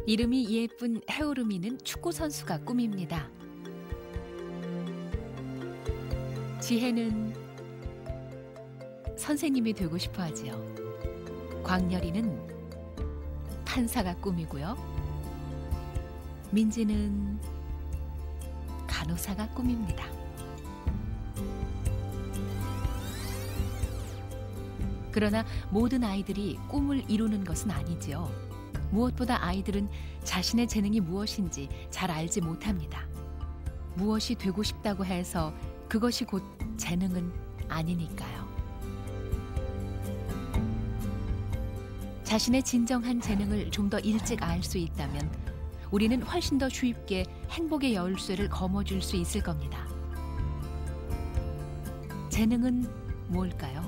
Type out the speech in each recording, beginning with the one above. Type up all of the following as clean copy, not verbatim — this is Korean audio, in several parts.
이름이 예쁜 해오름이는 축구 선수가 꿈입니다. 지혜는 선생님이 되고 싶어 하지요. 광열이는 판사가 꿈이고요. 민지는 간호사가 꿈입니다. 그러나 모든 아이들이 꿈을 이루는 것은 아니지요. 무엇보다 아이들은 자신의 재능이 무엇인지 잘 알지 못합니다. 무엇이 되고 싶다고 해서 그것이 곧 재능은 아니니까요. 자신의 진정한 재능을 좀 더 일찍 알 수 있다면 우리는 훨씬 더 쉽게 행복의 열쇠를 거머쥘 수 있을 겁니다. 재능은 뭘까요?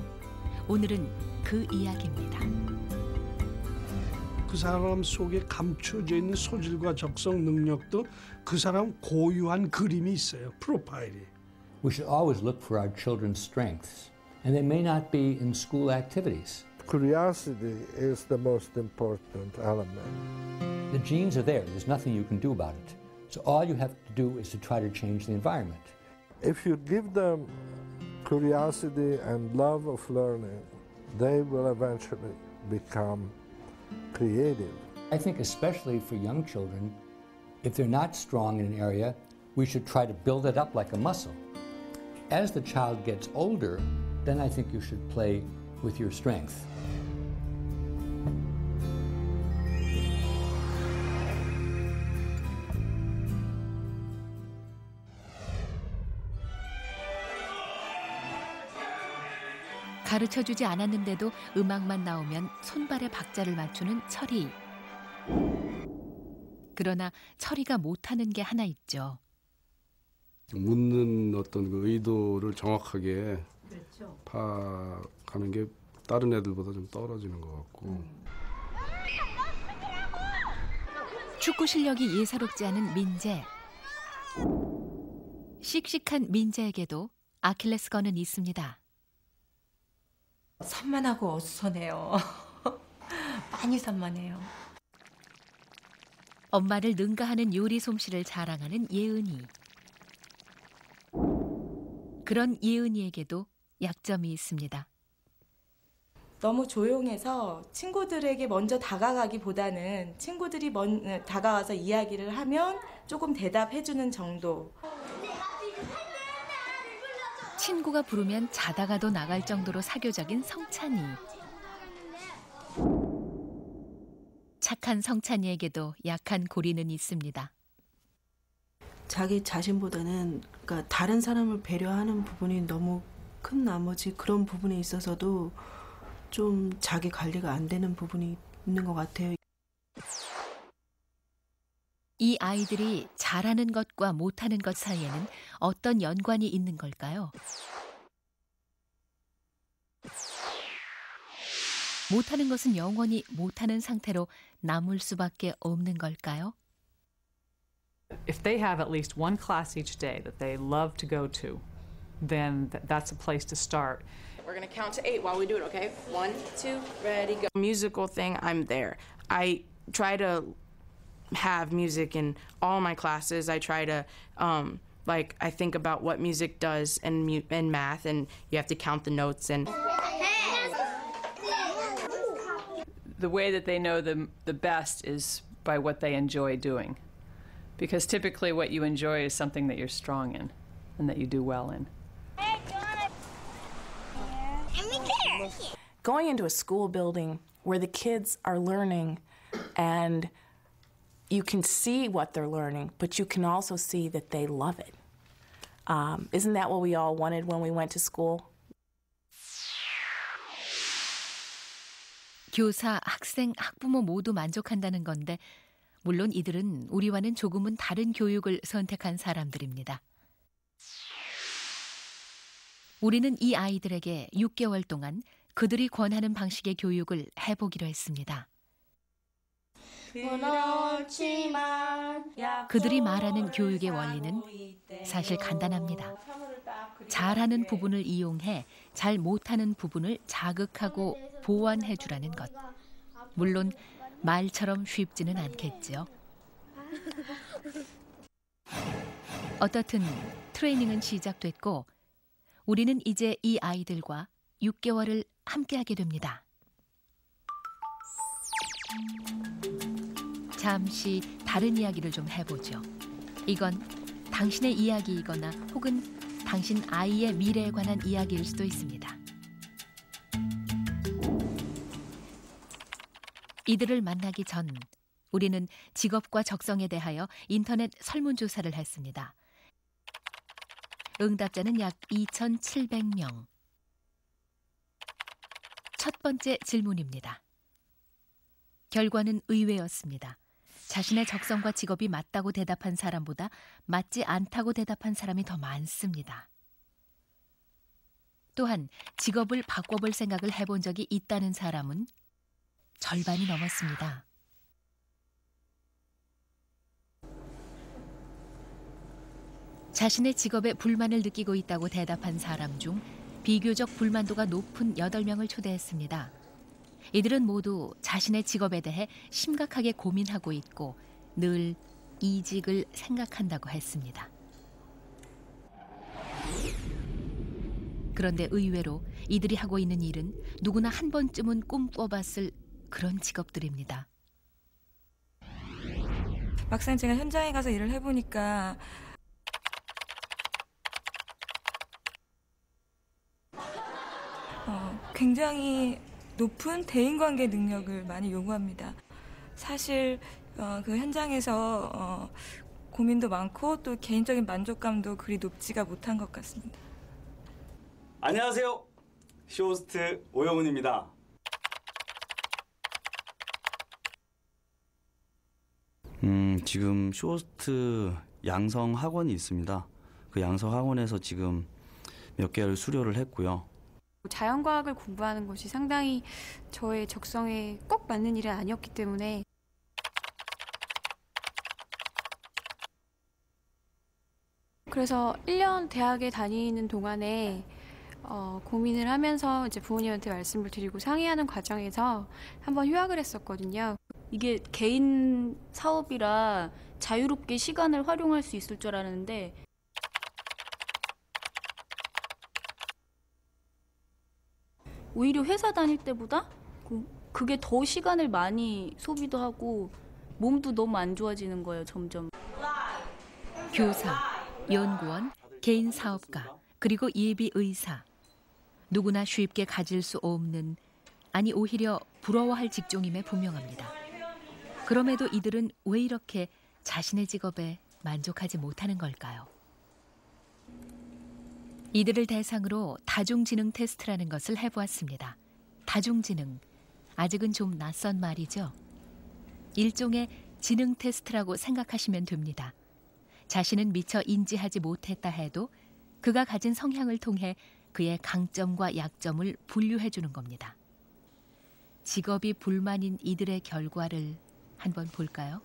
오늘은 그 이야기입니다. 그 사람 속에 감춰져 있는 소질과 적성 능력도 그 사람 고유한 그림이 있어요. 프로파일이. We should always look for our children's strengths, and they may not be in school activities. Curiosity is the most important element. The genes are there. There's nothing you can do about it. So all you have to do is to try to change the environment. If you give them curiosity and love of learning, they will eventually become creative. I think especially for young children, if they're not strong in an area, we should try to build it up like a muscle. As the child gets older, then I think you should play with your strength. 가르쳐주지 않았는데도 음악만 나오면 손발에 박자를 맞추는 철이. 그러나 철이가 못하는 게 하나 있죠. 묻는 어떤 그 의도를 정확하게 그렇죠. 파악하는 게 다른 애들보다 좀 떨어지는 것 같고. 축구 실력이 예사롭지 않은 민재. 씩씩한 민재에게도 아킬레스건은 있습니다. 산만하고 어수선해요. 많이 산만해요. 엄마를 능가하는 요리 솜씨를 자랑하는 예은이. 그런 예은이에게도 약점이 있습니다. 너무 조용해서 친구들에게 먼저 다가가기보다는 친구들이 다가와서 이야기를 하면 조금 대답해주는 정도. 친구가 부르면 자다가도 나갈 정도로 사교적인 성찬이. 착한 성찬이에게도 약한 고리는 있습니다. 자기 자신보다는 그러니까 다른 사람을 배려하는 부분이 너무 큰 나머지 그런 부분에 있어서도 좀 자기 관리가 안 되는 부분이 있는 것 같아요. 이 아이들이 잘하는 것과 못하는 것 사이에는 어떤 연관이 있는 걸까요? 못하는 것은 영원히 못하는 상태로 남을 수밖에 없는 걸까요? If they have at least one class each day that they love to go to, then that's a place to start. We're going to count to 8 while we do it, okay? 1, 2, ready, go. Musical thing, I'm there. I try to have music in all my classes. I try to, I think about what music does in math, and you have to count the notes. And the way that they know the best is by what they enjoy doing. Because typically what you enjoy is something that you're strong in and that you do well in. Going into a school building where the kids are learning and you can see what they're learning, but you can also see that they love it. Isn't that what we all wanted when we went to school? 교사, 학생, 학부모 모두 만족한다는 건데 물론 이들은 우리와는 조금은 다른 교육을 선택한 사람들입니다. 우리는 이 아이들에게 6개월 동안 그들이 권하는 방식의 교육을 해보기로 했습니다. 그들이 말하는 교육의 원리는 사실 간단합니다. 잘하는 부분을 이용해 잘 못하는 부분을 자극하고 보완해 주라는 것. 물론 말처럼 쉽지는 않겠죠. 어떻든 트레이닝은 시작됐고 우리는 이제 이 아이들과 6개월을 함께하게 됩니다. 잠시 다른 이야기를 좀 해보죠. 이건 당신의 이야기이거나 혹은 당신 아이의 미래에 관한 이야기일 수도 있습니다. 이들을 만나기 전 우리는 직업과 적성에 대하여 인터넷 설문조사를 했습니다. 응답자는 약 2,700명. 첫 번째 질문입니다. 결과는 의외였습니다. 자신의 적성과 직업이 맞다고 대답한 사람보다 맞지 않다고 대답한 사람이 더 많습니다. 또한 직업을 바꿔볼 생각을 해본 적이 있다는 사람은 절반이 넘었습니다. 자신의 직업에 불만을 느끼고 있다고 대답한 사람 중 비교적 불만도가 높은 8명을 초대했습니다. 이들은 모두 자신의 직업에 대해 심각하게 고민하고 있고 늘 이직을 생각한다고 했습니다. 그런데 의외로 이들이 하고 있는 일은 누구나 한 번쯤은 꿈꿔봤을 그런 직업들입니다. 막상 제가 현장에 가서 일을 해보니까 굉장히 높은 대인관계 능력을 많이 요구합니다. 사실 그 현장에서 고민도 많고 또 개인적인 만족감도 그리 높지가 못한 것 같습니다. 안녕하세요. 쇼호스트 오영훈입니다. 지금 쇼호스트 양성 학원이 있습니다. 그 양성 학원에서 지금 몇 개월 수료를 했고요. 자연과학을 공부하는 것이 상당히 저의 적성에 꼭 맞는 일은 아니었기 때문에 그래서 1년 대학에 다니는 동안에 고민을 하면서 이제 부모님한테 말씀을 드리고 상의하는 과정에서 한번 휴학을 했었거든요. 이게 개인 사업이라 자유롭게 시간을 활용할 수 있을 줄 알았는데 오히려 회사 다닐 때보다 그게 더 시간을 많이 소비도 하고 몸도 너무 안 좋아지는 거예요, 점점. 교사, 연구원, 개인 사업가, 그리고 예비 의사. 누구나 쉽게 가질 수 없는, 아니 오히려 부러워할 직종임에 분명합니다. 그럼에도 이들은 왜 이렇게 자신의 직업에 만족하지 못하는 걸까요? 이들을 대상으로 다중지능 테스트라는 것을 해보았습니다. 다중지능, 아직은 좀 낯선 말이죠. 일종의 지능 테스트라고 생각하시면 됩니다. 자신은 미처 인지하지 못했다 해도 그가 가진 성향을 통해 그의 강점과 약점을 분류해주는 겁니다. 직업이 불만인 이들의 결과를 한번 볼까요?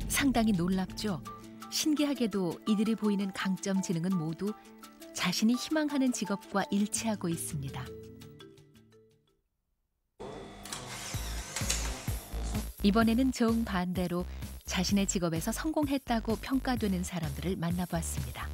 상당히 놀랍죠. 신기하게도 이들이 보이는 강점 지능은 모두 자신이 희망하는 직업과 일치하고 있습니다. 이번에는 정반대로 자신의 직업에서 성공했다고 평가되는 사람들을 만나보았습니다.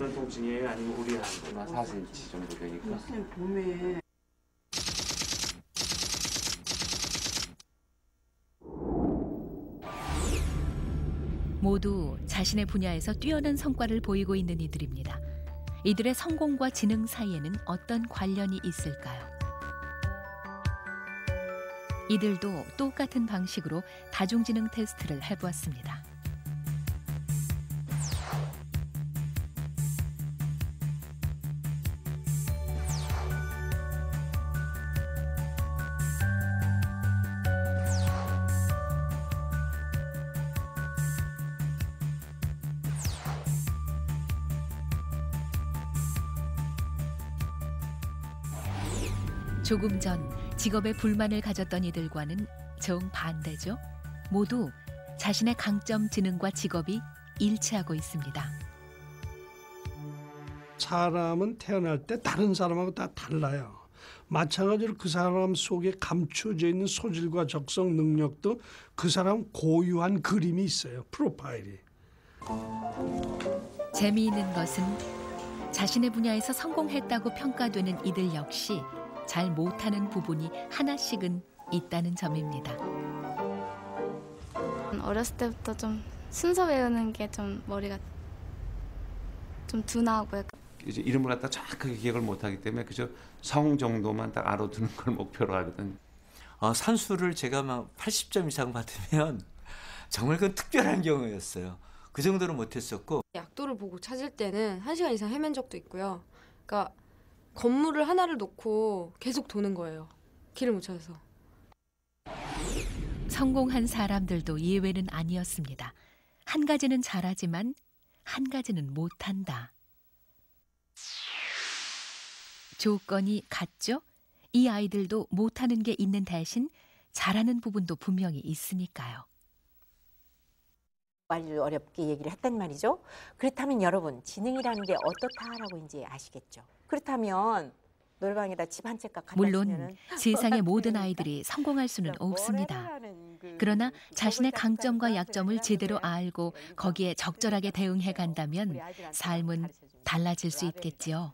어떤 통증이에요? 아니면 우리한 4cm 정도 되니까. 요새 봄에 모두 자신의 분야에서 뛰어난 성과를 보이고 있는 이들입니다. 이들의 성공과 지능 사이에는 어떤 관련이 있을까요? 이들도 똑같은 방식으로 다중지능 테스트를 해보았습니다. 조금 전 직업에 불만을 가졌던 이들과는 정반대죠. 모두 자신의 강점, 지능과 직업이 일치하고 있습니다. 사람은 태어날 때 다른 사람하고 다 달라요. 마찬가지로 그 사람 속에 감춰져 있는 소질과 적성, 능력도 그 사람 고유한 그림이 있어요. 프로파일이. 재미있는 것은 자신의 분야에서 성공했다고 평가되는 이들 역시 잘 못하는 부분이 하나씩은 있다는 점입니다. 어렸을 때부터 좀 순서 외우는 게 좀 머리가 좀 둔하고 이제 이름을 갖다 정확하게 기억을 못하기 때문에 그저 성 정도만 딱 알아두는 걸 목표로 하거든. 산수를 제가 막 80점 이상 받으면 정말 그건 특별한 경우였어요. 그 정도로 못했었고. 약도를 보고 찾을 때는 1시간 이상 헤맨 적도 있고요. 그러니까 건물을 하나를 놓고 계속 도는 거예요. 길을 못 찾아서. 성공한 사람들도 예외는 아니었습니다. 한 가지는 잘하지만 한 가지는 못한다. 조건이 같죠? 이 아이들도 못하는 게 있는 대신 잘하는 부분도 분명히 있으니까요. 아주 어렵게 얘기를 했단 말이죠. 그렇다면 여러분, 지능이라는 게 어떻다라고 이제 아시겠죠. 그렇다면 노래방에다 집 한 채 값 갖다 물론 주면은 세상의 모든 아이들이 성공할 수는 없습니다. 그러나 자신의 강점과 약점을 제대로 알고 거기에 적절하게 대응해 간다면 삶은 달라질 수 있겠지요.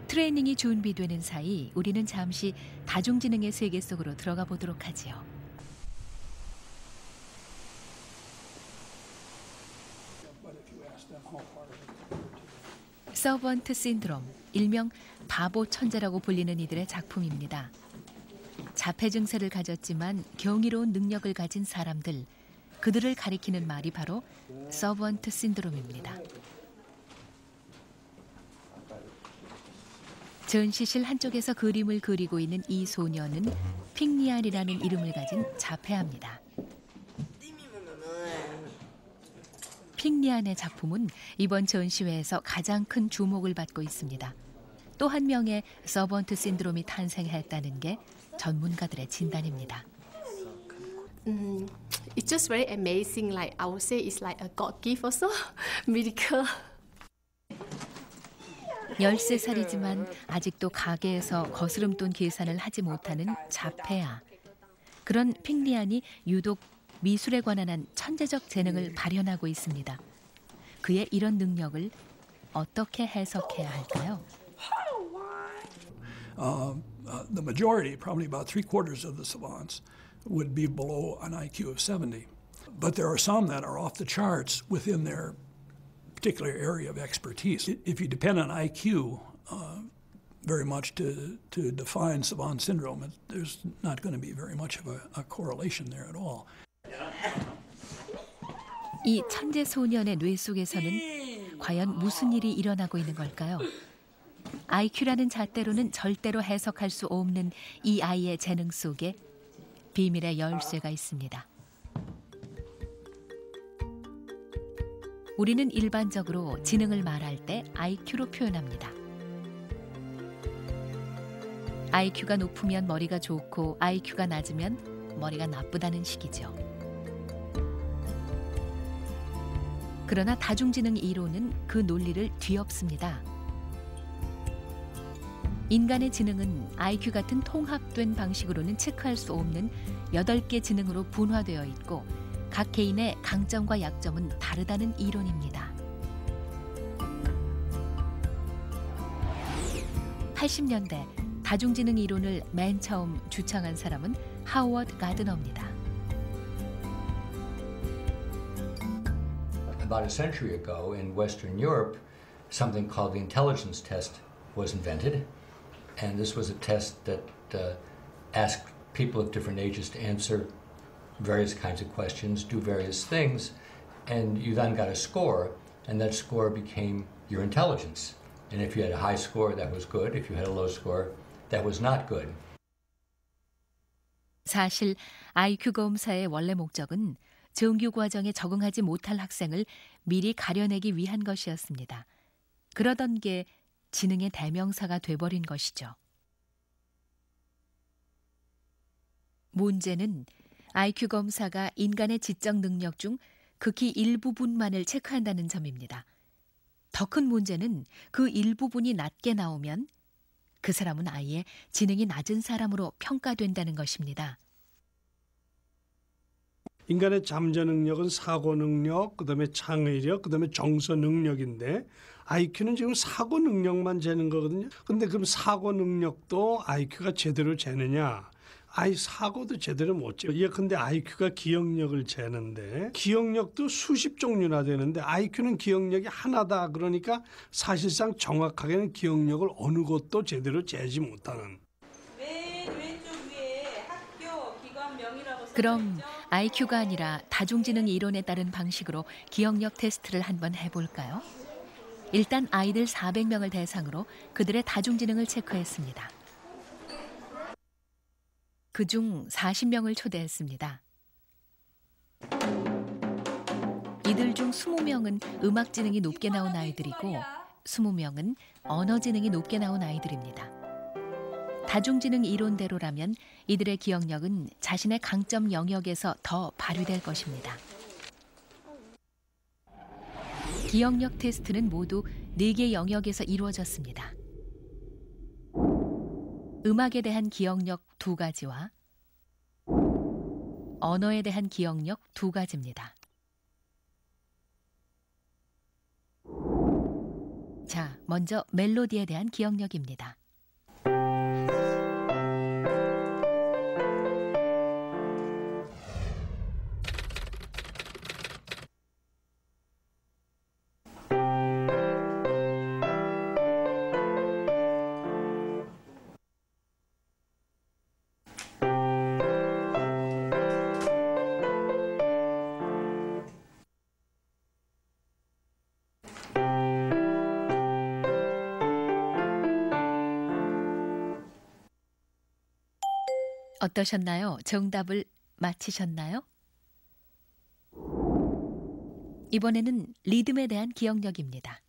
트레이닝이 준비되는 사이 우리는 잠시 다중지능의 세계 속으로 들어가 보도록 하지요. 서번트 신드롬, 일명 바보 천재라고 불리는 이들의 작품입니다. 자폐 증세를 가졌지만 경이로운 능력을 가진 사람들, 그들을 가리키는 말이 바로 서번트 신드롬입니다. 전시실 한쪽에서 그림을 그리고 있는 이 소녀는 픽리안이라는 이름을 가진 자폐아입니다. 픽리안의 작품은 이번 전시회에서 가장 큰 주목을 받고 있습니다. 또 한 명의 서번트 신드롬이 탄생했다는 게 전문가들의 진단입니다. It's just very amazing. Like I would say, it's like a God gift also, miracle. 13살이지만 아직도 가게에서 거스름돈 계산을 하지 못하는 자폐아. 그런 픽리안이 유독 미술에 관한 한 천재적 재능을 발현하고 있습니다. 그의 이런 능력을 어떻게 해석해야 할까요? The majority, probably about 3/4 of the savants, would be below an IQ of 70. But there are some that are off the charts within their particular area of expertise. If you depend on IQ very much to define savant syndrome, there's not going to be very much of a correlation there at all. 이 천재 소년의 뇌 속에서는 과연 무슨 일이 일어나고 있는 걸까요? IQ라는 잣대로는 절대로 해석할 수 없는 이 아이의 재능 속에 비밀의 열쇠가 있습니다. 우리는 일반적으로 지능을 말할 때 IQ로 표현합니다. IQ가 높으면 머리가 좋고 IQ가 낮으면 머리가 나쁘다는 식이죠. 그러나 다중지능 이론은 그 논리를 뒤엎습니다. 인간의 지능은 IQ 같은 통합된 방식으로는 체크할 수 없는 8개 지능으로 분화되어 있고 각 개인의 강점과 약점은 다르다는 이론입니다. 80년대 다중지능 이론을 맨 처음 주창한 사람은 하워드 가드너입니다. about a century ago in Western Europe, something called the intelligence test was invented. And this was a test that asked people of different ages to answer various kinds of questions, do various things, and you then got a score, and that score became your intelligence. And if you had a high score, that was good. If you had a low score, that was not good. 사실 IQ 검사의 원래 목적은 정규 과정에 적응하지 못할 학생을 미리 가려내기 위한 것이었습니다. 그러던 게 지능의 대명사가 돼버린 것이죠. 문제는 IQ 검사가 인간의 지적 능력 중 극히 일부분만을 체크한다는 점입니다. 더 큰 문제는 그 일부분이 낮게 나오면 그 사람은 아예 지능이 낮은 사람으로 평가된다는 것입니다. 인간의 잠재 능력은 사고 능력, 그다음에 창의력, 그다음에 정서 능력인데 IQ는 지금 사고 능력만 재는 거거든요. 근데 그럼 사고 능력도 IQ가 제대로 재느냐? 사고도 제대로 못 재요. 근데 IQ가 기억력을 재는데 기억력도 수십 종류나 되는데 IQ는 기억력이 하나다. 그러니까 사실상 정확하게는 기억력을 어느 것도 제대로 재지 못하는. 그럼 IQ가 아니라 다중지능 이론에 따른 방식으로 기억력 테스트를 한번 해볼까요? 일단 아이들 400명을 대상으로 그들의 다중지능을 체크했습니다. 그중 40명을 초대했습니다. 이들 중 20명은 음악지능이 높게 나온 아이들이고 20명은 언어지능이 높게 나온 아이들입니다. 다중지능 이론대로라면 이들의 기억력은 자신의 강점 영역에서 더 발휘될 것입니다. 기억력 테스트는 모두 4개 영역에서 이루어졌습니다. 음악에 대한 기억력 2가지와 언어에 대한 기억력 2가지입니다. 자, 먼저 멜로디에 대한 기억력입니다. 어떠셨나요? 정답을 맞히셨나요? 이번에는 리듬에 대한 기억력입니다.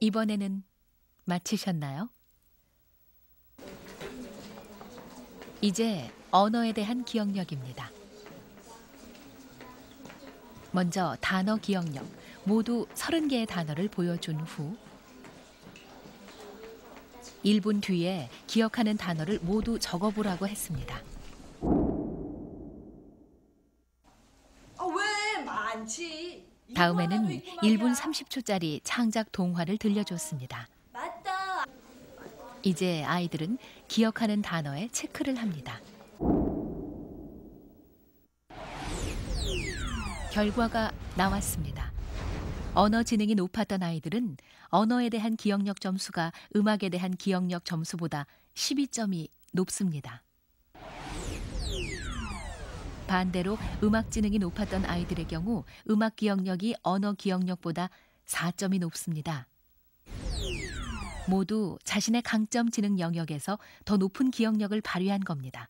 이번에는 맞히셨나요? 이제 언어에 대한 기억력입니다. 먼저 단어 기억력, 모두 30개의 단어를 보여준 후 1분 뒤에 기억하는 단어를 모두 적어보라고 했습니다. 왜 많지? 다음에는 1분 30초짜리 창작 동화를 들려줬습니다. 맞다. 이제 아이들은 기억하는 단어에 체크를 합니다. 결과가 나왔습니다. 언어 지능이 높았던 아이들은 언어에 대한 기억력 점수가 음악에 대한 기억력 점수보다 12점이 높습니다. 반대로 음악 지능이 높았던 아이들의 경우 음악 기억력이 언어 기억력보다 4점이 높습니다. 모두 자신의 강점 지능 영역에서 더 높은 기억력을 발휘한 겁니다.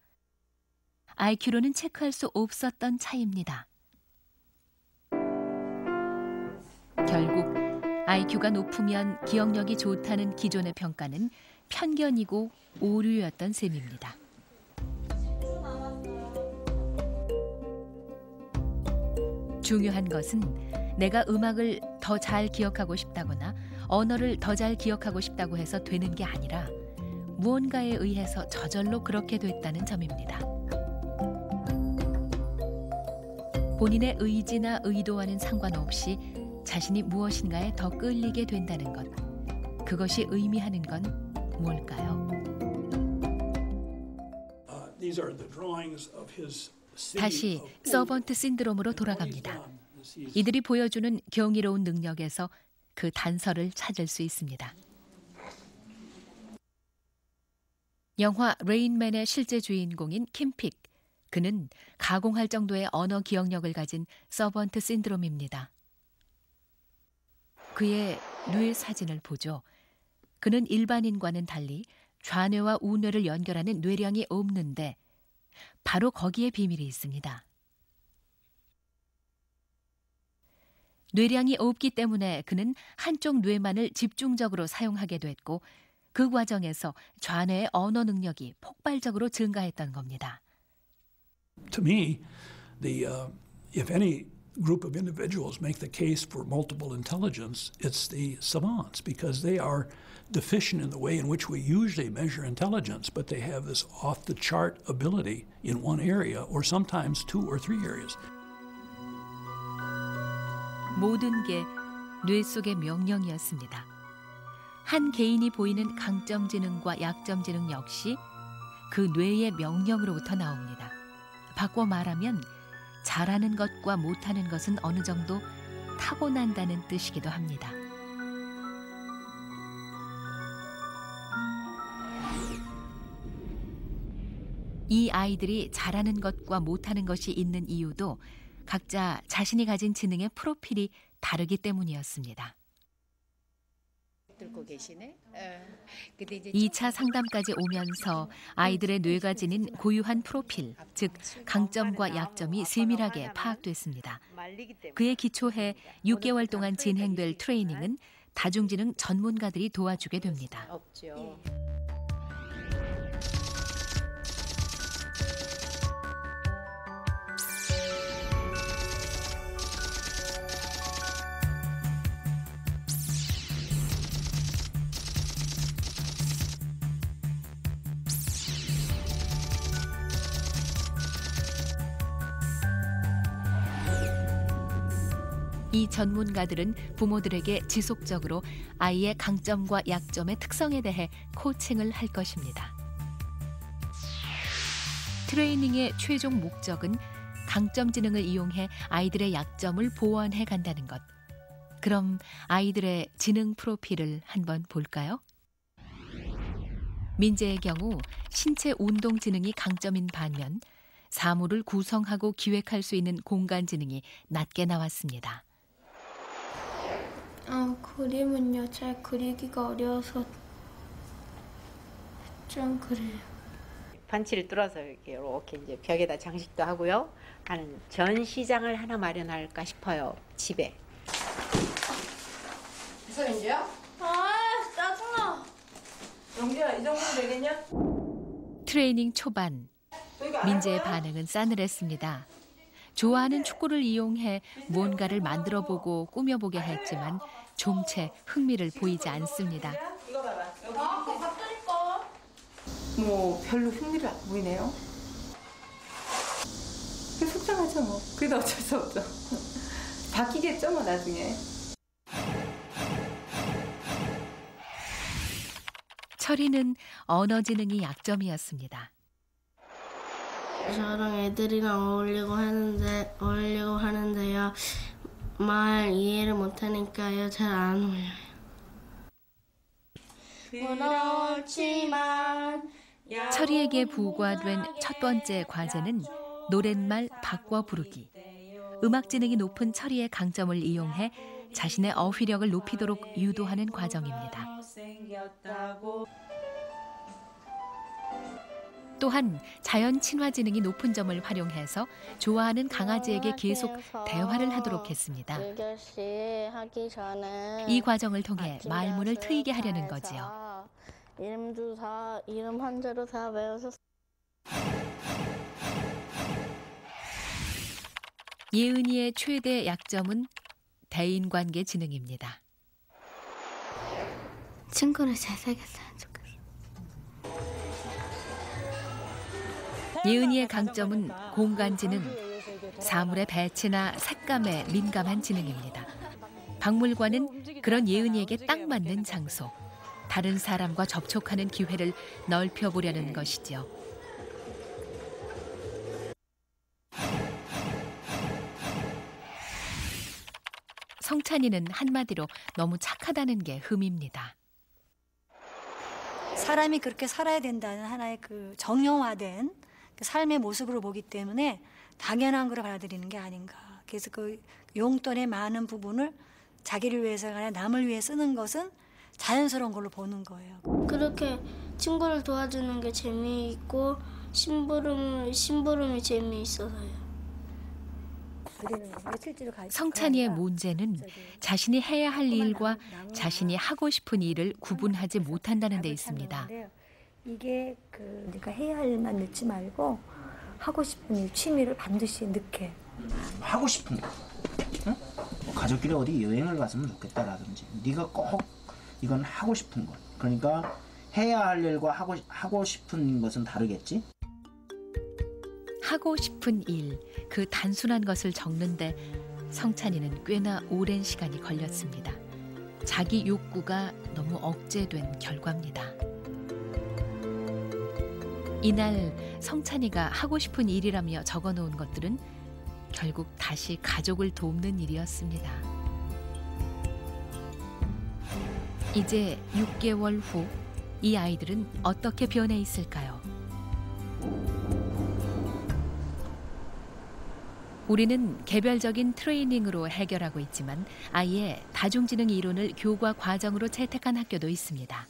IQ로는 체크할 수 없었던 차이입니다. 결국 IQ가 높으면 기억력이 좋다는 기존의 평가는 편견이고 오류였던 셈입니다. 중요한 것은 내가 음악을 더 잘 기억하고 싶다거나 언어를 더 잘 기억하고 싶다고 해서 되는 게 아니라 무언가에 의해서 저절로 그렇게 됐다는 점입니다. 본인의 의지나 의도와는 상관없이 자신이 무엇인가에 더 끌리게 된다는 것. 그것이 의미하는 건 뭘까요? 다시 서번트 신드롬으로 돌아갑니다. 이들이 보여주는 경이로운 능력에서 그 단서를 찾을 수 있습니다. 영화 레인맨의 실제 주인공인 킴픽. 그는 가공할 정도의 언어 기억력을 가진 서번트 신드롬입니다. 그의 뇌 사진을 보죠. 그는 일반인과는 달리 좌뇌와 우뇌를 연결하는 뇌량이 없는데 바로 거기에 비밀이 있습니다. 뇌량이 없기 때문에 그는 한쪽 뇌만을 집중적으로 사용하게 됐고 그 과정에서 좌뇌의 언어 능력이 폭발적으로 증가했던 겁니다. To me, if any group of individuals make the case for multiple intelligence, it's the savants because they are deficient in the way in which we usually measure intelligence, but they have this off-the-chart ability in one area or sometimes 2 or 3 areas. 모든 게 뇌 속의 명령이었습니다. 한 개인이 보이는 강점 지능과 약점 지능 역시 그 뇌의 명령으로부터 나옵니다. 바꿔 말하면 잘하는 것과 못하는 것은 어느 정도 타고난다는 뜻이기도 합니다. 이 아이들이 잘하는 것과 못하는 것이 있는 이유도 각자 자신이 가진 지능의 프로필이 다르기 때문이었습니다. 2차 상담까지 오면서 아이들의 뇌가 지닌 고유한 프로필, 즉 강점과 약점이 세밀하게 파악됐습니다. 그에 기초해 6개월 동안 진행될 트레이닝은 다중지능 전문가들이 도와주게 됩니다. 이 전문가들은 부모들에게 지속적으로 아이의 강점과 약점의 특성에 대해 코칭을 할 것입니다. 트레이닝의 최종 목적은 강점 지능을 이용해 아이들의 약점을 보완해 간다는 것. 그럼 아이들의 지능 프로필을 한번 볼까요? 민재의 경우 신체 운동 지능이 강점인 반면 사물을 구성하고 기획할 수 있는 공간 지능이 낮게 나왔습니다. 그림은요, 잘 그리기가 어려워서 좀 그래요. 반치를 뚫어서 이렇게 이제 벽에다 장식도 하고요. 하는 전시장을 하나 마련할까 싶어요. 집에. 이서민지야? 짜증나. 영지야, 이 정도면 되겠냐? 트레이닝 초반, 민재의 반응은 싸늘했습니다. 좋아하는 축구를 이용해 무언가를 만들어보고 꾸며보게 했지만 좀채 흥미를 보이지 않습니다. 이거 봐봐. 여기 봤다니까. 뭐 별로 흥미를 안 보이네요. 속상하죠 뭐. 그래도 어쩔 수 없죠. 바뀌겠죠 뭐 나중에. 철이는 언어 지능이 약점이었습니다. 저랑 애들이랑 어울리고 하는데요. 말 이해를 못하니까요. 잘 안 어울려요. 그렇지만 철이에게 부과된 첫 번째 과제는 노랫말 바꿔 부르기. 음악 지능이 높은 철이의 강점을 이용해 자신의 어휘력을 높이도록 유도하는 과정입니다. 또한 자연 친화 지능이 높은 점을 활용해서 좋아하는 강아지에게 계속 대화를 하도록 했습니다. 이 과정을 통해 말문을 트이게 하려는 거지요. 이름도 다 이름 한자로 다 외워서. 예은이의 최대 약점은 대인관계 지능입니다. 친구를 잘 사귀었으면 좋겠어. 예은이의 강점은 공간 지능, 사물의 배치나 색감에 민감한 지능입니다. 박물관은 그런 예은이에게 딱 맞는 장소, 다른 사람과 접촉하는 기회를 넓혀보려는 것이죠. 성찬이는 한마디로 너무 착하다는 게 흠입니다. 사람이 그렇게 살아야 된다는 하나의 그 정형화된 그 삶의 모습으로 보기 때문에 당연한 걸 받아들이는 게 아닌가. 그래서 그 용돈의 많은 부분을 자기를 위해서가 아니라 남을 위해 쓰는 것은 자연스러운 걸로 보는 거예요. 그렇게 친구를 도와주는 게 재미있고 심부름이 재미있어서요. 성찬이의 문제는 자신이 해야 할 일과 자신이 하고 싶은 일을 구분하지 못한다는 데 있습니다. 이게 내가 해야 할 일만 넣지 말고 하고 싶은 일, 취미를 반드시 넣게. 하고 싶은 거. 응? 뭐 가족끼리 어디 여행을 갔으면 좋겠다라든지 네가 꼭 이건 하고 싶은 것. 그러니까 해야 할 일과 하고 싶은 것은 다르겠지. 하고 싶은 일, 그 단순한 것을 적는데 성찬이는 꽤나 오랜 시간이 걸렸습니다. 자기 욕구가 너무 억제된 결과입니다. 이날 성찬이가 하고 싶은 일이라며 적어놓은 것들은 결국 다시 가족을 돕는 일이었습니다. 이제 6개월 후 이 아이들은 어떻게 변해 있을까요? 우리는 개별적인 트레이닝으로 해결하고 있지만 아예 다중지능 이론을 교과 과정으로 채택한 학교도 있습니다.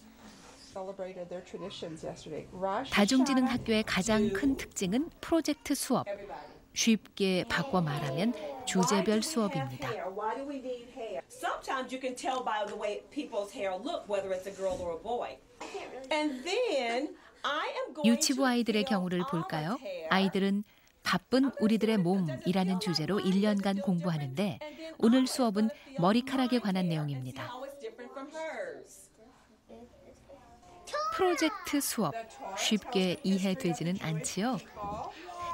다중지능 학교의 가장 큰 특징은 프로젝트 수업. 쉽게 바꿔 말하면 주제별 수업입니다. 유치부 아이들의 경우를 볼까요? 아이들은 바쁜 우리들의 몸이라는 주제로 1년간 공부하는데 오늘 수업은 머리카락에 관한 내용입니다. 프로젝트 수업, 쉽게 이해되지는 않지요?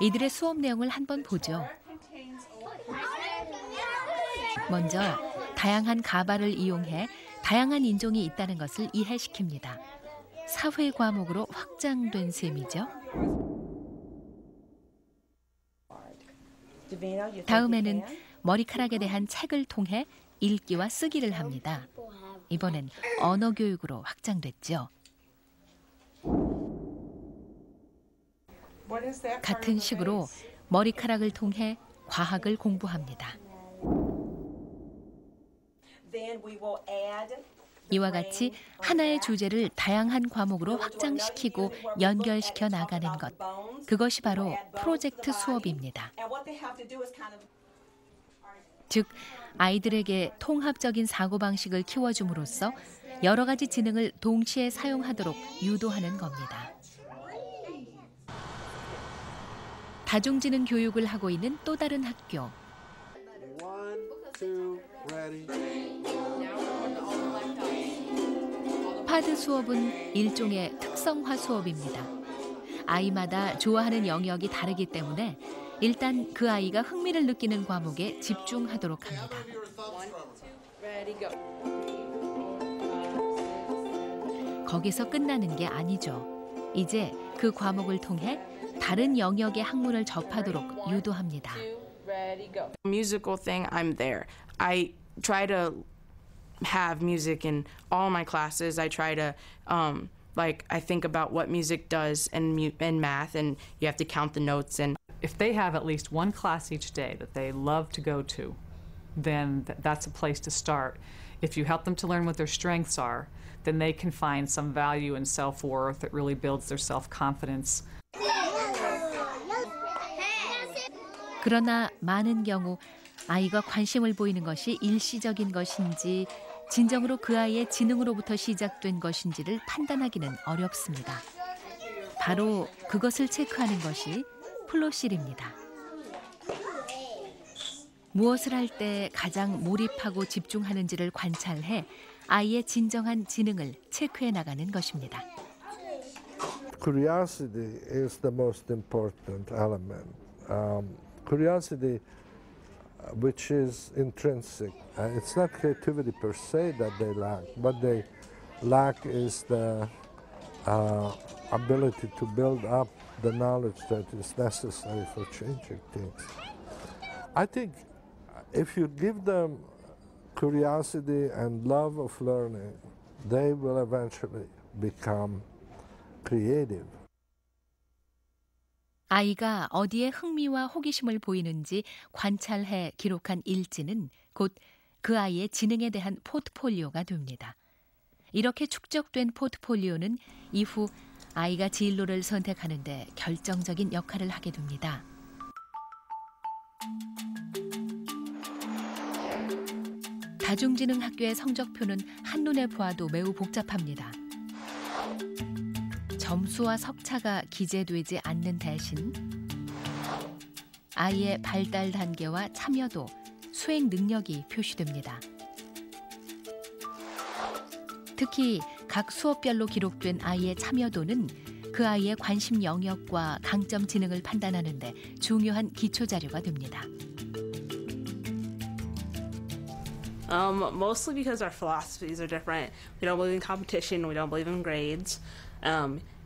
이들의 수업 내용을 한번 보죠. 먼저 다양한 가발을 이용해 다양한 인종이 있다는 것을 이해시킵니다. 사회 과목으로 확장된 셈이죠. 다음에는 머리카락에 대한 책을 통해 읽기와 쓰기를 합니다. 이번엔 언어 교육으로 확장됐죠. 같은 식으로 머리카락을 통해 과학을 공부합니다. 이와 같이 하나의 주제를 다양한 과목으로 확장시키고 연결시켜 나가는 것. 그것이 바로 프로젝트 수업입니다. 즉, 아이들에게 통합적인 사고방식을 키워줌으로써 여러 가지 지능을 동시에 사용하도록 유도하는 겁니다. 다중지능 교육을 하고 있는 또 다른 학교. 파드 수업은 일종의 특성화 수업입니다. 아이마다 좋아하는 영역이 다르기 때문에 일단 그 아이가 흥미를 느끼는 과목에 집중하도록 합니다. 거기서 끝나는 게 아니죠. 이제 그 과목을 통해 다른 영역의 학문을 접하도록 유도합니다. Musical thing, I'm there. I try to have music in all my classes. I try to I think about what music does and math, and you have to count the notes. And if they have at least one class each day that they love to go to, then that's a place to start. If you help them to learn what their strengths are, then they can find some value and self-worth that really builds their self-confidence. 그러나 많은 경우 아이가 관심을 보이는 것이 일시적인 것인지 진정으로 그 아이의 지능으로부터 시작된 것인지를 판단하기는 어렵습니다. 바로 그것을 체크하는 것이 플로실입니다. 무엇을 할 때 가장 몰입하고 집중하는지를 관찰해 아이의 진정한 지능을 체크해 나가는 것입니다. Curiosity is the most important element. Curiosity, which is intrinsic. It's not creativity per se that they lack, but they lack is the ability to build up the knowledge that is necessary for changing things. I think if you give them curiosity and love of learning, they will eventually become creative. 아이가 어디에 흥미와 호기심을 보이는지 관찰해 기록한 일지는 곧 그 아이의 지능에 대한 포트폴리오가 됩니다. 이렇게 축적된 포트폴리오는 이후 아이가 진로를 선택하는 데 결정적인 역할을 하게 됩니다. 다중지능학교의 성적표는 한눈에 보아도 매우 복잡합니다. 점수와 석차가 기재되지 않는 대신 아이의 발달 단계와 참여도, 수행 능력이 표시됩니다. 특히 각 수업별로 기록된 아이의 참여도는 그 아이의 관심 영역과 강점 지능을 판단하는 데 중요한 기초 자료가 됩니다. Mostly because our philosophies are different. We don't believe in competition. We don't believe in grades.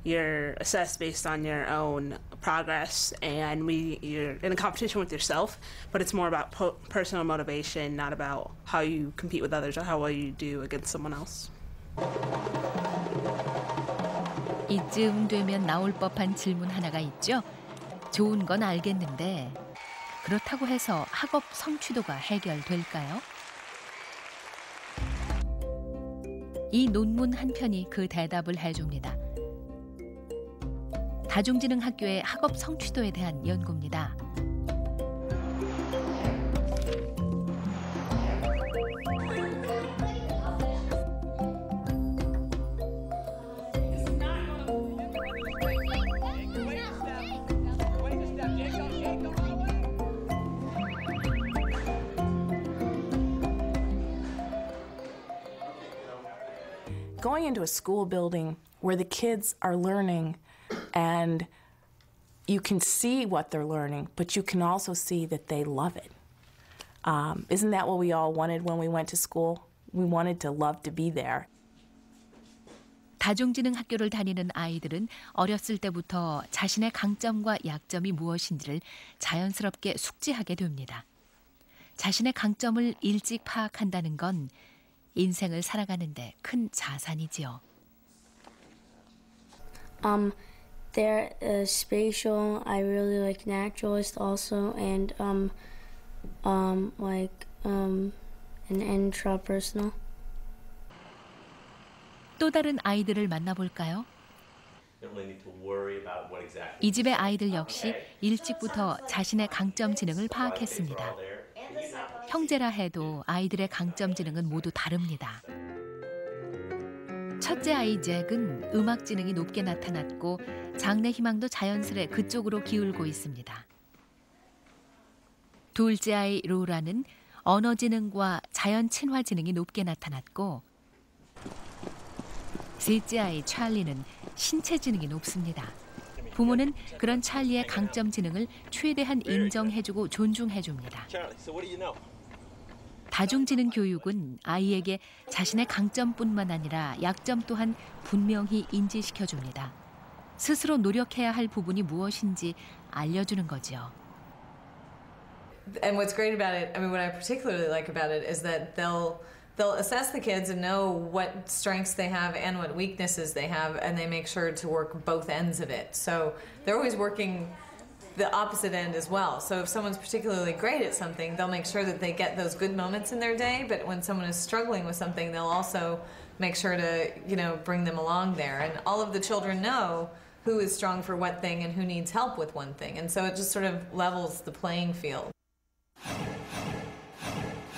You're assessed based on your own progress, and you're in a competition with yourself, but it's more about personal motivation, not about how you compete with others or how well you do against someone else. 이쯤 되면 나올 법한 질문 하나가 있죠. 좋은 건 알겠는데 그렇다고 해서 학업 성취도가 해결될까요? 이 논문 한 편이 그 대답을 해줍니다. 다중지능학교의 학업 성취도에 대한 연구입니다. Going into a school building where the kids are learning and you can see what they're learning, but you can also see that they love it. Isn't that what we all wanted when we went to school? We wanted to love to be there. 다중지능학교를 다니는 아이들은 어렸을 때부터 자신의 강점과 약점이 무엇인지를 자연스럽게 숙지하게 됩니다. 자신의 강점을 일찍 파악한다는 건 인생을 살아가는 데 큰 자산이지요. There is spatial. I really like naturalist also, and an intrapersonal. 또 다른 아이들을 만나볼까요? 이 집의 아이들 역시 일찍부터 자신의 강점 지능을 파악했습니다. 형제라 해도 아이들의 강점 지능은 모두 다릅니다. 첫째 아이 잭은 음악 지능이 높게 나타났고 장래 희망도 자연스레 그쪽으로 기울고 있습니다. 둘째 아이 로라는 언어 지능과 자연 친화 지능이 높게 나타났고 셋째 아이 찰리는 신체 지능이 높습니다. 부모는 그런 찰리의 강점 지능을 최대한 인정해주고 존중해줍니다. 다중지능 교육은 아이에게 자신의 강점뿐만 아니라 약점 또한 분명히 인지시켜줍니다. 스스로 노력해야 할 부분이 무엇인지 알려주는 거죠. And what's great about it, I mean, what I particularly like about it is that they'll assess the kids and know what strengths they have and what weaknesses they have, and they make sure to work both ends of it. So they're always working the opposite end as well. So if someone's particularly great at something, they'll make sure that they get those good moments in their day, but when someone is struggling with something, they'll also make sure to, bring them along there. And all of the children know who is strong for what thing and who needs help with one thing. And so it just sort of levels the playing field.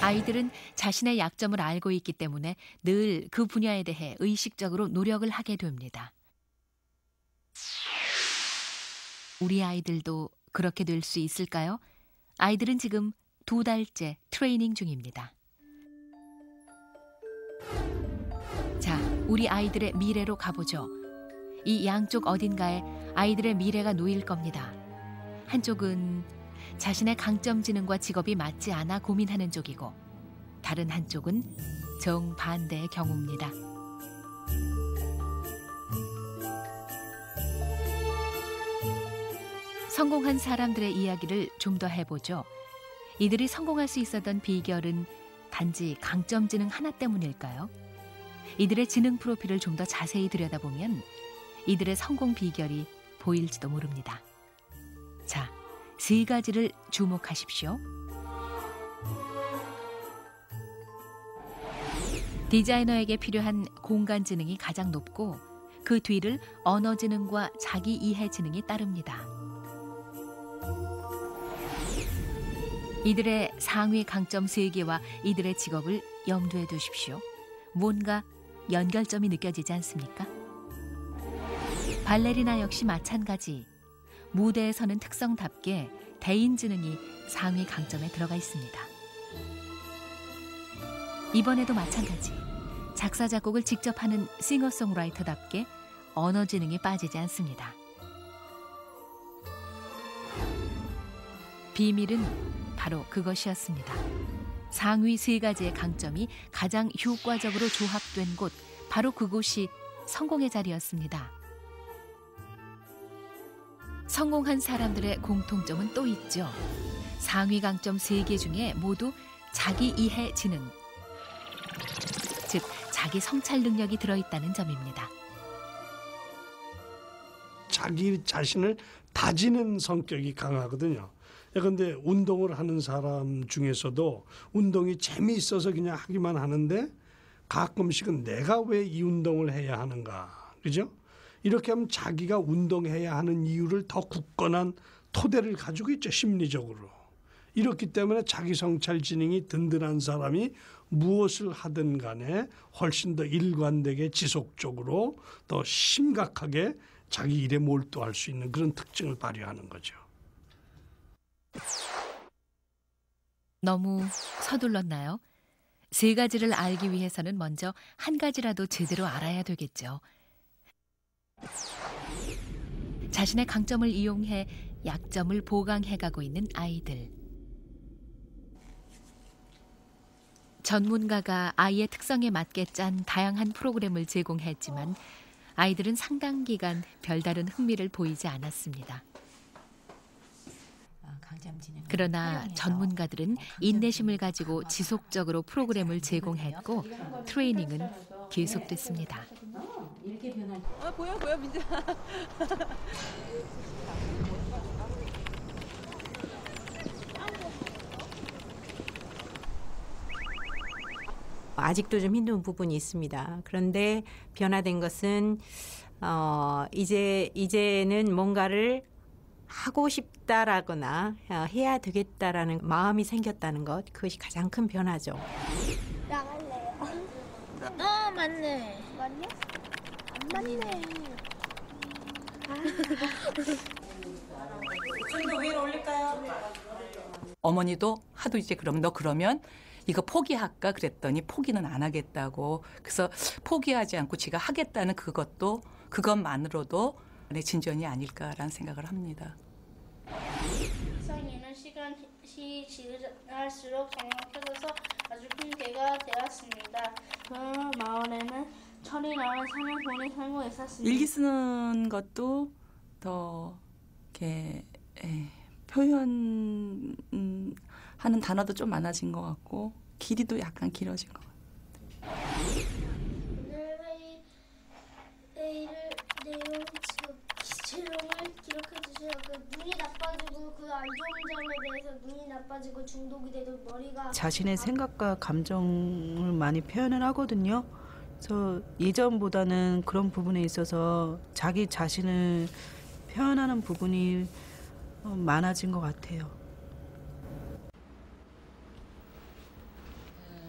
아이들은 자신의 약점을 알고 있기 때문에 늘 그 분야에 대해 의식적으로 노력을 하게 됩니다. 우리 아이들도 그렇게 될 수 있을까요? 아이들은 지금 2달째 트레이닝 중입니다. 자, 우리 아이들의 미래로 가보죠. 이 양쪽 어딘가에 아이들의 미래가 놓일 겁니다. 한쪽은 자신의 강점 지능과 직업이 맞지 않아 고민하는 쪽이고, 다른 한쪽은 정반대의 경우입니다. 성공한 사람들의 이야기를 좀 더 해보죠. 이들이 성공할 수 있었던 비결은 단지 강점 지능 하나 때문일까요? 이들의 지능 프로필을 좀 더 자세히 들여다보면 이들의 성공 비결이 보일지도 모릅니다. 자, 3가지를 주목하십시오. 디자이너에게 필요한 공간 지능이 가장 높고, 그 뒤를 언어 지능과 자기 이해 지능이 따릅니다. 이들의 상위 강점 3개와 이들의 직업을 염두에 두십시오. 뭔가 연결점이 느껴지지 않습니까? 발레리나 역시 마찬가지. 무대에 서는 특성답게 대인 지능이 상위 강점에 들어가 있습니다. 이번에도 마찬가지. 작사 작곡을 직접 하는 싱어송라이터답게 언어 지능이 빠지지 않습니다. 비밀은 바로 그것이었습니다. 상위 3가지의 강점이 가장 효과적으로 조합된 곳, 바로 그곳이 성공의 자리였습니다. 성공한 사람들의 공통점은 또 있죠. 상위 강점 3개 중에 모두 자기 이해 지능, 즉 자기 성찰 능력이 들어있다는 점입니다. 자기 자신을 다지는 성격이 강하거든요. 그런데 운동을 하는 사람 중에서도 운동이 재미있어서 그냥 하기만 하는데 가끔씩은 내가 왜 이 운동을 해야 하는가, 그죠? 이렇게 하면 자기가 운동해야 하는 이유를 더 굳건한 토대를 가지고 있죠, 심리적으로. 이렇기 때문에 자기 성찰 지능이 든든한 사람이 무엇을 하든 간에 훨씬 더 일관되게 지속적으로 더 심각하게 자기 일에 몰두할 수 있는 그런 특징을 발휘하는 거죠. 너무 서둘렀나요? 3가지를 알기 위해서는 먼저 한 가지라도 제대로 알아야 되겠죠. 자신의 강점을 이용해 약점을 보강해가고 있는 아이들. 전문가가 아이의 특성에 맞게 짠 다양한 프로그램을 제공했지만 아이들은 상당 기간 별다른 흥미를 보이지 않았습니다. 그러나 전문가들은 인내심을 가지고 지속적으로 프로그램을 제공했고 트레이닝은 계속됐습니다. 보여 민재. 아직도 좀 힘든 부분이 있습니다. 그런데 변화된 것은 이제는 뭔가를 하고 싶다라거나 해야 되겠다라는 마음이 생겼다는 것, 그것이 가장 큰 변화죠. 나갈래요. 맞네. 맞냐? 안 맞네. 좀 더 위로 올릴까요? 어머니도 하도 이제 그러면 이거 포기할까 그랬더니 포기는 안 하겠다고. 그래서 포기하지 않고 지가 하겠다는 그것만으로도 진전이 아닐까라는 생각을 합니다. 이상이는 시간이 지날수록 정확해져서 아주 큰 개가 되었습니다. 그 마을에는 철이 나는 산을 보내 살고 있었습니다. 일기 쓰는 것도 더 이렇게 표현하는 단어도 좀 많아진 것 같고 길이도 약간 길어진 것 같아요. 오늘 회의를 내용 지령을 기록해 주세요. 눈이 나빠지고 그 안 좋은 점에 대해서 눈이 나빠지고 중독이 돼도 머리가 자신의 생각과 감정을 많이 표현을 하거든요. 그래서 예전보다는 그런 부분에 있어서 자기 자신을 표현하는 부분이 많아진 것 같아요.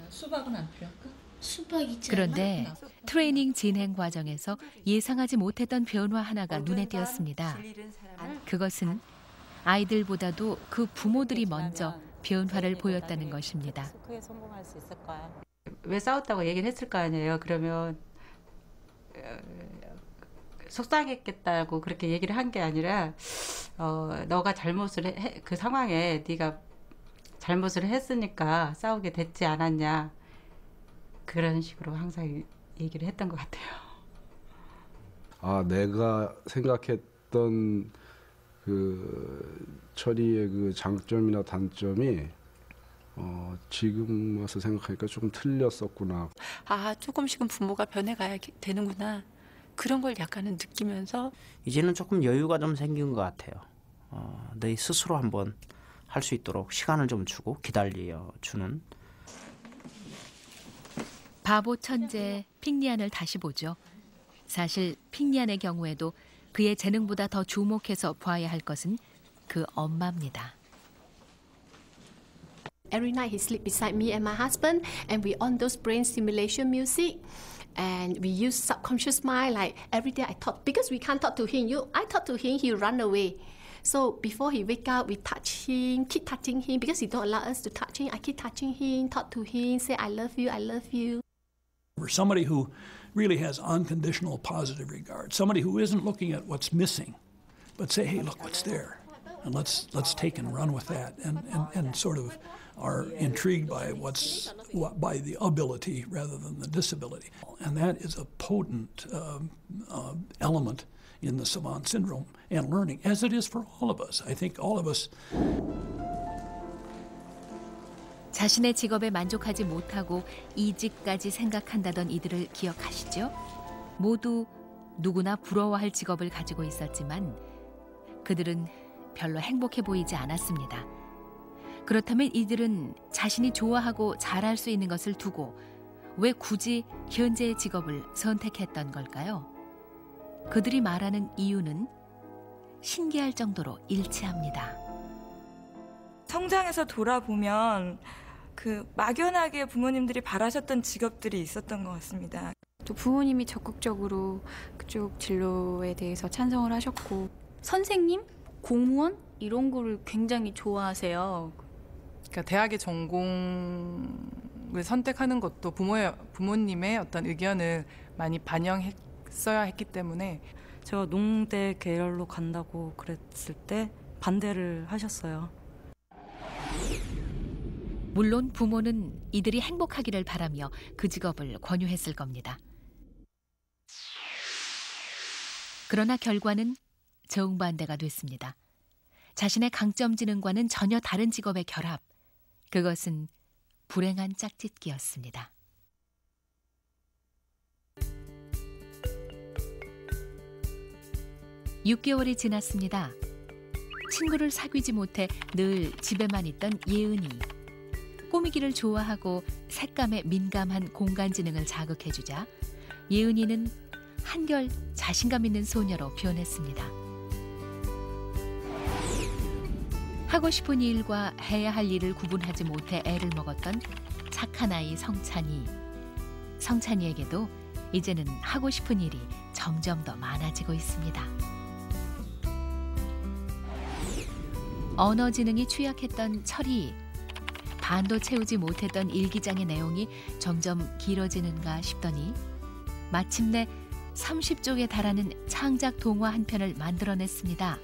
수박은 안 필요할까? 수박 있잖아. 그런데 트레이닝 진행 과정에서 예상하지 못했던 변화 하나가 눈에 띄었습니다. 그것은 아이들보다도 그 부모들이 먼저 변화를 보였다는 것입니다. 크게 성공할 수 있을까요? 왜 싸웠다고 얘기를 했을 거 아니에요. 그러면 속상했겠다고 그렇게 얘기를 한 게 아니라 너가 잘못을 그 상황에 네가 잘못을 했으니까 싸우게 됐지 않았냐. 그런 식으로 항상 얘기를 했던 것 같아요. 아, 내가 생각했던 그 철이의 그 장점이나 단점이 지금 와서 생각하니까 조금 틀렸었구나. 아, 조금씩은 부모가 변해가야 되는구나. 그런 걸 약간은 느끼면서 이제는 조금 여유가 좀 생긴 것 같아요. 너희 스스로 한번 할 수 있도록 시간을 좀 주고 기다려주는. 바보 천재 핑리안을 다시 보죠. 사실 핑리안의 경우에도 그의 재능보다 더 주목해서 봐야 할 것은 그 엄마입니다. Every night he sleep beside me and my husband, and we on those brain stimulation music, and we use subconscious mind. Like every day I talk because we can't talk to him. I talk to him, he run away. So before he wake up, we touch him, keep touching him because he don't allow us to touch him. I keep touching him, talk to him, say I love you, I love you. For somebody who really has unconditional positive regard, somebody who isn't looking at what's missing, but say, hey, look what's there, and let's take and run with that, and sort of are intrigued by by the ability rather than the disability, and that is a potent element in the savant syndrome and learning, as it is for all of us. I think all of us. 자신의 직업에 만족하지 못하고 이직까지 생각한다던 이들을 기억하시죠? 모두 누구나 부러워할 직업을 가지고 있었지만 그들은 별로 행복해 보이지 않았습니다. 그렇다면 이들은 자신이 좋아하고 잘할 수 있는 것을 두고 왜 굳이 현재의 직업을 선택했던 걸까요? 그들이 말하는 이유는 신기할 정도로 일치합니다. 성장해서 돌아보면 그 막연하게 부모님들이 바라셨던 직업들이 있었던 것 같습니다. 또 부모님이 적극적으로 그쪽 진로에 대해서 찬성을 하셨고 선생님, 공무원 이런 거를 굉장히 좋아하세요. 그러니까 대학의 전공을 선택하는 것도 부모님의 어떤 의견을 많이 반영했어야 했기 때문에 제가 농대 계열로 간다고 그랬을 때 반대를 하셨어요. 물론 부모는 이들이 행복하기를 바라며 그 직업을 권유했을 겁니다. 그러나 결과는 정반대가 됐습니다. 자신의 강점 지능과는 전혀 다른 직업의 결합. 그것은 불행한 짝짓기였습니다. (6개월이) 지났습니다. 친구를 사귀지 못해 늘 집에만 있던 예은이. 꾸미기를 좋아하고 색감에 민감한 공간 지능을 자극해주자 예은이는 한결 자신감 있는 소녀로 변했습니다. 하고 싶은 일과 해야 할 일을 구분하지 못해 애를 먹었던 착한 아이 성찬이. 성찬이에게도 이제는 하고 싶은 일이 점점 더 많아지고 있습니다. 언어 지능이 취약했던 철이. 반도 채우지 못했던 일기장의 내용이 점점 길어지는가 싶더니 마침내 30쪽에 달하는 창작 동화 한 편을 만들어냈습니다.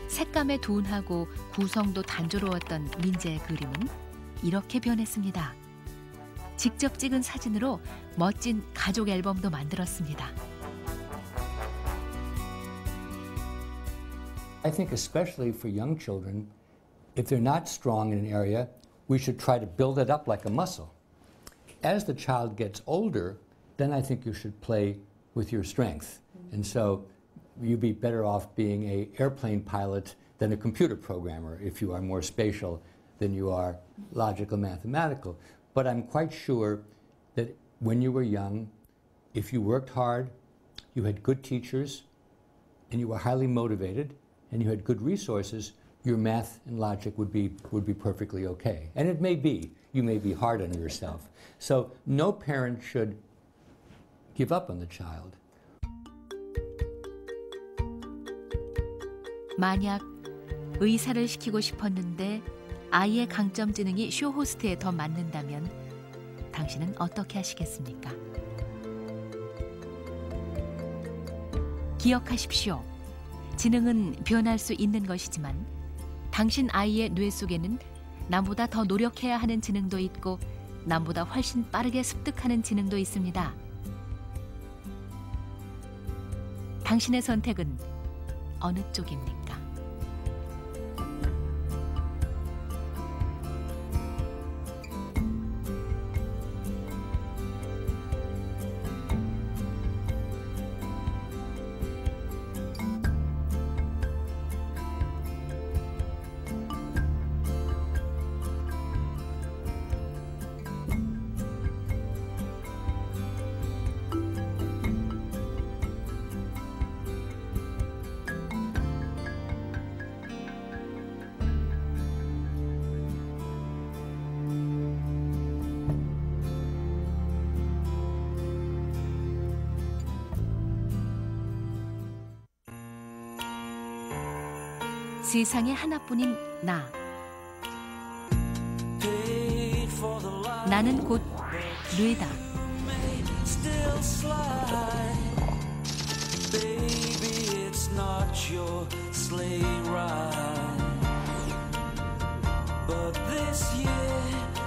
색감에 둔하고 구성도 단조로웠던 민재의 그림은 이렇게 변했습니다. 직접 찍은 사진으로 멋진 가족 앨범도 만들었습니다. I think especially for young children, if they're not strong in an area, we should try to build it up like a muscle. As the child gets older, then I think you should play with your strength. And so you'd be better off being an airplane pilot than a computer programmer if you are more spatial than you are logical mathematical. But I'm quite sure that when you were young, if you worked hard, you had good teachers, and you were highly motivated, and you had good resources, your math and logic would be perfectly okay. And it may be. You may be hard on yourself. So no parent should give up on the child. 만약 의사를 시키고 싶었는데 아이의 강점 지능이 쇼호스트에 더 맞는다면 당신은 어떻게 하시겠습니까? 기억하십시오. 지능은 변할 수 있는 것이지만 당신 아이의 뇌 속에는 남보다 더 노력해야 하는 지능도 있고 남보다 훨씬 빠르게 습득하는 지능도 있습니다. 당신의 선택은 어느 쪽입니까? 세상에 하나뿐인 나. 나는 곧 뇌다. But this year